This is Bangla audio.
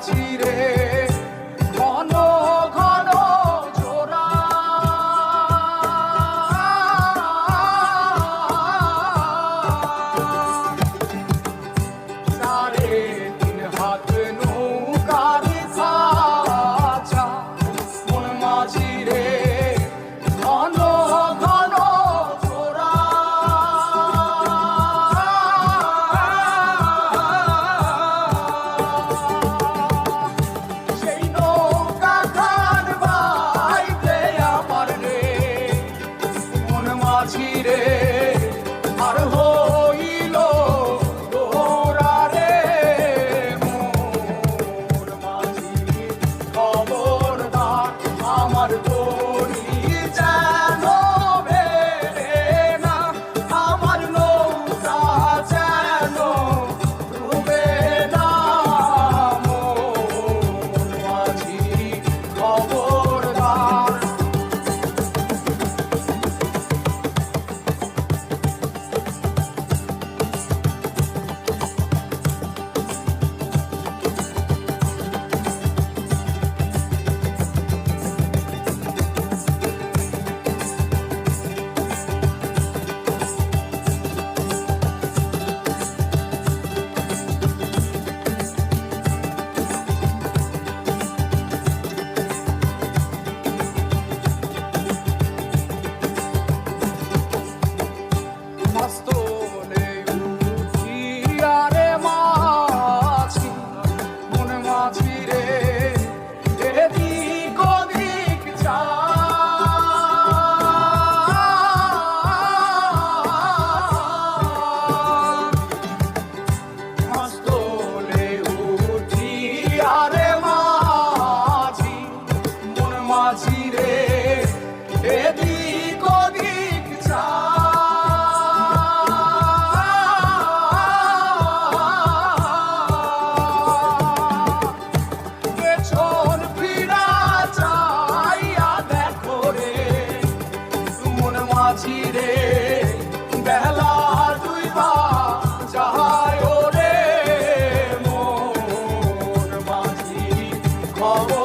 মাঝিরে ঘন ঘন জোড়া সাড়ে তিন হাত নৌকার খাঁচা মন মাঝিরে ঘন ঘন জোড়া মাঝিরে আর হইল তোরা রে মোর মাঝি খবরদার আমার তরি যেন বেড়ে না আমার নৌকা যেন ডুবে না মোর মাঝি খবরদার মাঝিরে এদিক ওদিক চা পেছন ফিরা চাইয়া দেখো রে মন মাঝিরে বেলা দুইবা যায় রে মন মাঝি খবর